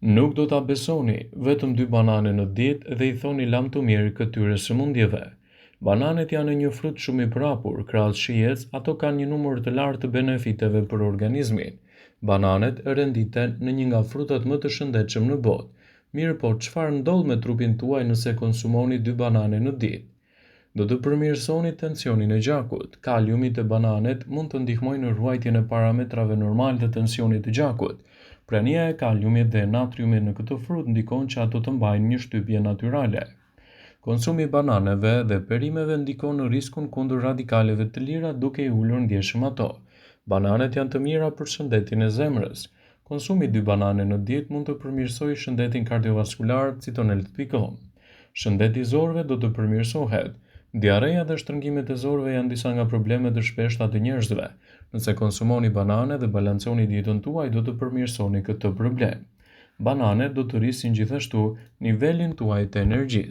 Nuk do ta besoni, vetëm 2 banane në ditë dhe I thoni lam të mirë këtyre sëmundjeve. Bananet janë një frut shumë I prapur, krahas shijes, ato kanë një numër të lartë të benefiteve për organizmin. Bananet renditen në një nga frutat më të shëndetshëm në botë. Mirë po, çfarë ndodh me trupin tuaj nëse konsumoni 2 banane në ditë? Do të përmirësoni tensionin e gjakut. Kaliumi te bananet mund të ndihmojë në ruajtjen e parametrave normal të tensionit të gjakut. Prania e kaliumit dhe natriumit në këtë frut ndikon që ato të mbajnë një shtypje natyrale. Konsumi I bananeve dhe perimeve ndikon në riskun kundër radikaleve të lira duke I ulur ndjeshëm ato. Bananet janë të mira për shëndetin e zemrës. Konsumi 2 banane në ditë mund të përmirësojë shëndetin kardiovaskular, citonel.com. Shëndeti I zorëve do të përmirësohet. Diareja dhe shtrëngimet e zorëve janë disa nga problemet e shpeshta të njerëzve. Nëse konsumoni banane dhe balanconi dietën tuaj, do të përmirësoni këtë problem. Bananet do të rrisin gjithashtu nivelin tuaj të energjisë.